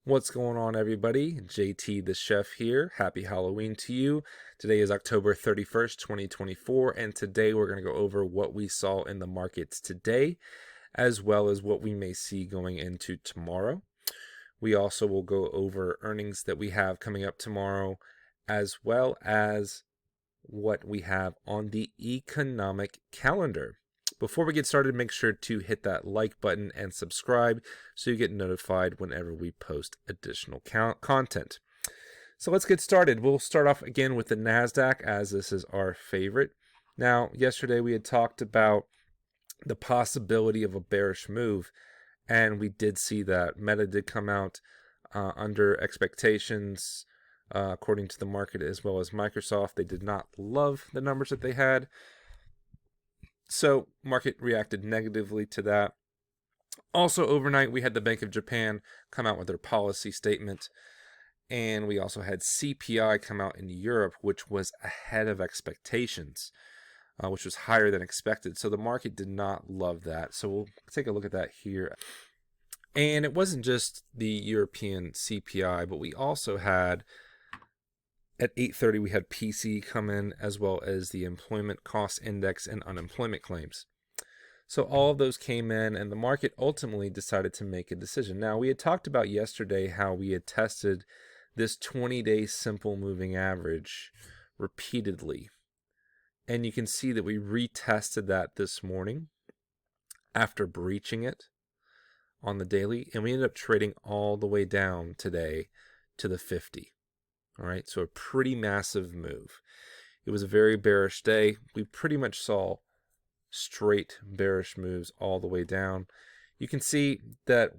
What's going on, everybody? JT the Chef here. Happy Halloween to you. Today is October 31st, 2024, and today we're going to go over what we saw in the markets today, as well as what we may see going into tomorrow. We also will go over earnings that we have coming up tomorrow, as well as what we have on the economic calendar. Before we get started, make sure to hit that like button and subscribe so you get notified whenever we post additional content. So let's get started. We'll start off again with the NASDAQ, as this is our favorite. Now, yesterday we had talked about the possibility of a bearish move, and we did see that. Meta did come out under expectations, according to the market, as well as Microsoft. They did not love the numbers that they had. So market reacted negatively to that. Also overnight, we had the Bank of Japan come out with their policy statement. And we also had CPI come out in Europe, which was ahead of expectations, which was higher than expected. So the market did not love that. So we'll take a look at that here. And it wasn't just the European CPI, but we also had at 8:30, we had PC come in, as well as the employment cost index and unemployment claims. So all of those came in, and the market ultimately decided to make a decision. Now, we had talked about yesterday how we had tested this 20-day simple moving average repeatedly. And you can see that we retested that this morning after breaching it on the daily, and we ended up trading all the way down today to the 50. All right, so a pretty massive move. It was a very bearish day. We pretty much saw straight bearish moves all the way down. You can see that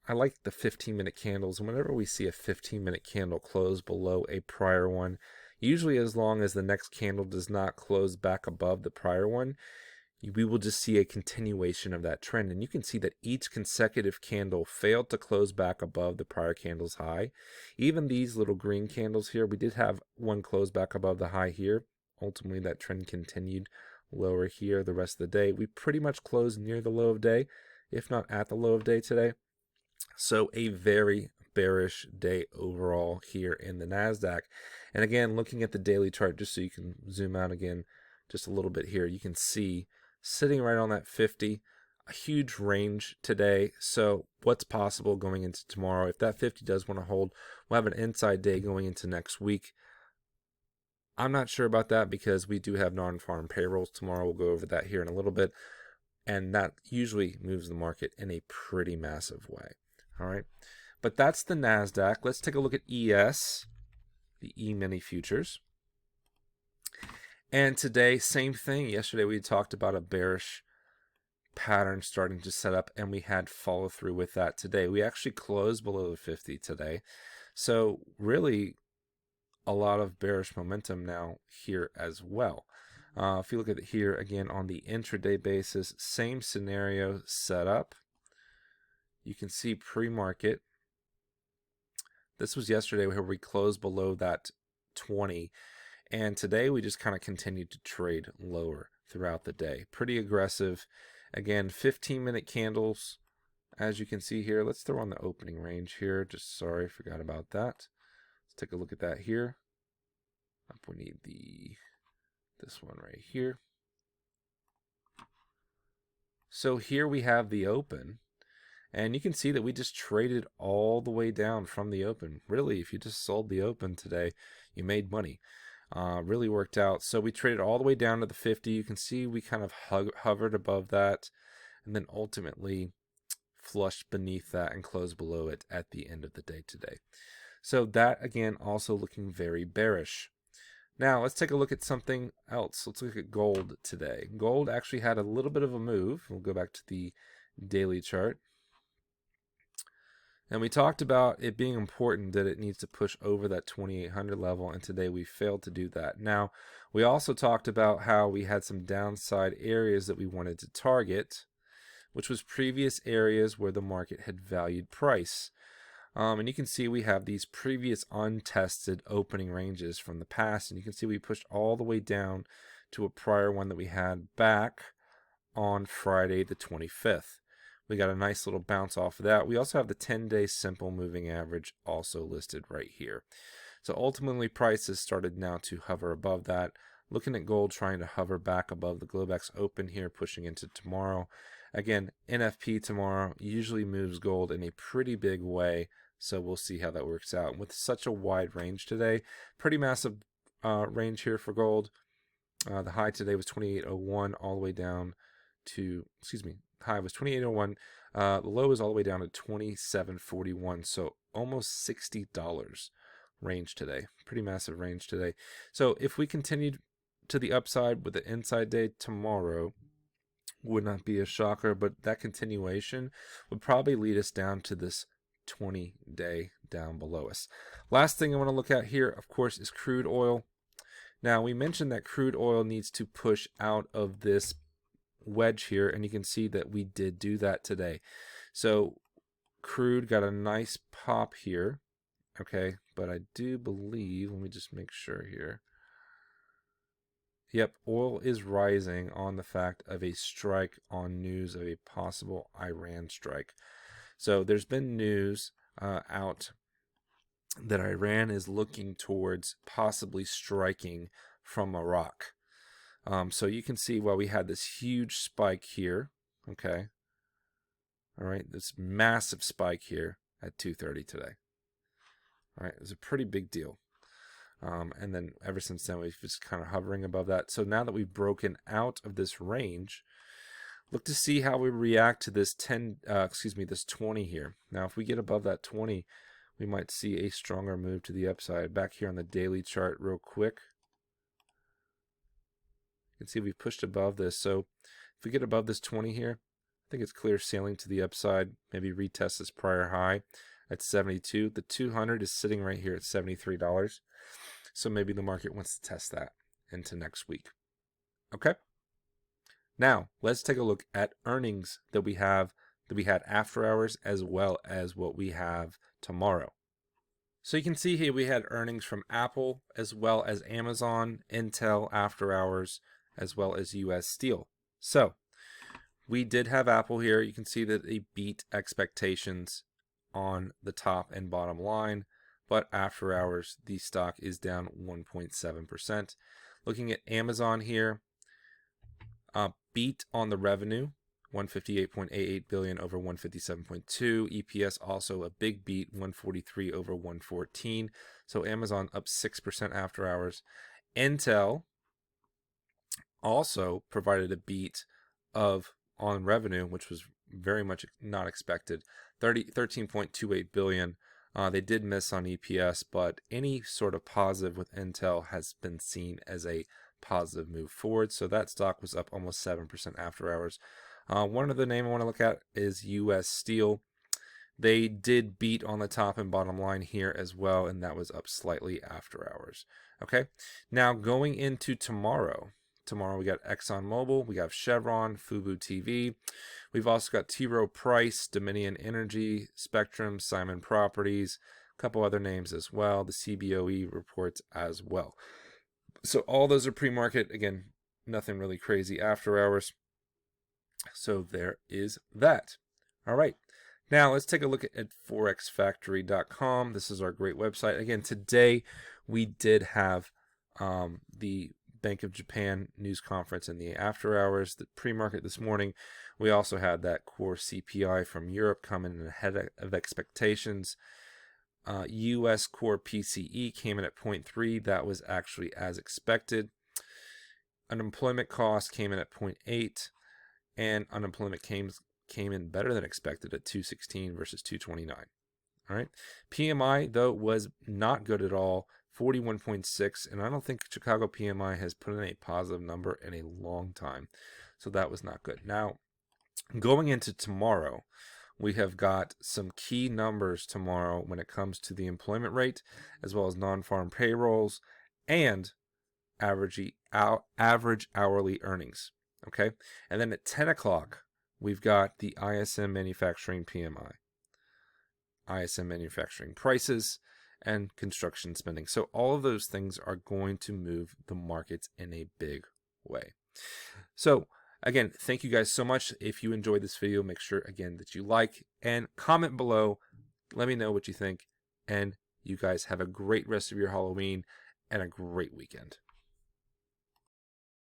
I like the 15-minute candles, and whenever we see a 15-minute candle close below a prior one, usually as long as the next candle does not close back above the prior one, we will just see a continuation of that trend. And you can see that each consecutive candle failed to close back above the prior candle's high. Even these little green candles here, we did have one close back above the high here. Ultimately, that trend continued lower here the rest of the day. We pretty much closed near the low of day, if not at the low of day today. So a very bearish day overall here in the NASDAQ. And again, looking at the daily chart, just so you can zoom out again just a little bit here, you can see sitting right on that 50, a huge range today. So what's possible going into tomorrow? If that 50 does want to hold, we'll have an inside day going into next week. I'm not sure about that because we do have non-farm payrolls tomorrow. We'll go over that here in a little bit. And that usually moves the market in a pretty massive way. All right. But that's the NASDAQ. Let's take a look at ES, the E-mini futures. And today, same thing. Yesterday, we talked about a bearish pattern starting to set up, and we had follow through with that today. We actually closed below the 50 today. So really, a lot of bearish momentum now here as well. If you look at it here again on the intraday basis, same scenario set up. You can see pre-market. This was yesterday where we closed below that 20. And today we just kind of continued to trade lower throughout the day. Pretty aggressive. Again, 15-minute candles, as you can see here. Let's throw on the opening range here. Just sorry, forgot about that. Let's take a look at that here. We need this one right here. So here we have the open. And you can see that we just traded all the way down from the open. Really, if you just sold the open today, you made money. Really worked out. So we traded all the way down to the 50. You can see we kind of hovered above that and then ultimately flushed beneath that and closed below it at the end of the day today. So that, again, also looking very bearish. Now, let's take a look at something else. Let's look at gold today. Gold actually had a little bit of a move. We'll go back to the daily chart. And we talked about it being important that it needs to push over that 2800 level, and today we failed to do that. Now, we also talked about how we had some downside areas that we wanted to target, which was previous areas where the market had valued price. And you can see we have these previous untested opening ranges from the past, and you can see we pushed all the way down to a prior one that we had back on Friday the 25th. We got a nice little bounce off of that. We also have the 10-day simple moving average also listed right here. So ultimately, prices started now to hover above that. Looking at gold trying to hover back above the Globex open here, pushing into tomorrow. Again, NFP tomorrow usually moves gold in a pretty big way, so we'll see how that works out. With such a wide range today, pretty massive range here for gold. The high today was 28.01 all the way down to, high was 28.01. The low is all the way down to 27.41, so almost $60 range today. Pretty massive range today. So if we continued to the upside with the inside day tomorrow, would not be a shocker, but that continuation would probably lead us down to this 20-day down below us. Last thing I want to look at here, of course, is crude oil. Now, we mentioned that crude oil needs to push out of this wedge here, and you can see that we did do that today. So crude got a nice pop here, okay, but I do believe, let me just make sure here. Yep, oil is rising on the fact of a strike, on news of a possible Iran strike. So there's been news out that Iran is looking towards possibly striking from Iraq. So you can see while we had this huge spike here, okay, all right, this massive spike here at 2:30 today. All right, it was a pretty big deal. And then ever since then, we've just kind of hovering above that. So now that we've broken out of this range, look to see how we react to this this 20 here. Now, if we get above that 20, we might see a stronger move to the upside. Back here on the daily chart real quick, you can see we've pushed above this. So if we get above this 20 here, I think it's clear sailing to the upside. Maybe retest this prior high at 72. The 200 is sitting right here at $73. So maybe the market wants to test that into next week. Okay. Now let's take a look at earnings that we had after hours, as well as what we have tomorrow. So you can see here we had earnings from Apple, as well as Amazon, Intel after hours, as well as US Steel. So we did have Apple here. You can see that they beat expectations on the top and bottom line, but after hours, the stock is down 1.7%. Looking at Amazon here, beat on the revenue, 158.88 billion over 157.2. EPS also a big beat, 143 over 114. So Amazon up 6% after hours. Intel also provided a beat on revenue, which was very much not expected, 13.28 billion. They did miss on EPS, but any sort of positive with Intel has been seen as a positive move forward. So that stock was up almost 7% after hours. One other name I want to look at is US Steel. They did beat on the top and bottom line here as well, and that was up slightly after hours. Okay, now going into tomorrow. Tomorrow we got ExxonMobil, we have Chevron, Fubo TV. We've also got T. Rowe Price, Dominion Energy, Spectrum, Simon Properties, a couple other names as well. The CBOE reports as well. So all those are pre-market. Again, nothing really crazy after hours. So there is that. All right. Now let's take a look at forexfactory.com. This is our great website. Again, today we did have the Bank of Japan news conference in the after hours, the pre-market this morning. We also had that core CPI from Europe coming in ahead of expectations. US core PCE came in at 0.3. That was actually as expected. Unemployment cost came in at 0.8, and unemployment came in better than expected at 216 versus 229. All right. PMI, though, was not good at all, 41.6, and I don't think Chicago PMI has put in a positive number in a long time. So that was not good. Now, going into tomorrow, we have got some key numbers tomorrow when it comes to the employment rate, as well as non-farm payrolls and average hourly earnings. Okay. And then at 10 o'clock, we've got the ISM manufacturing PMI, ISM manufacturing prices, and construction spending. So all of those things are going to move the markets in a big way. So Again, thank you guys so much. If you enjoyed this video, make sure again that you like and comment below. Let me know what you think, and you guys have a great rest of your Halloween and a great weekend.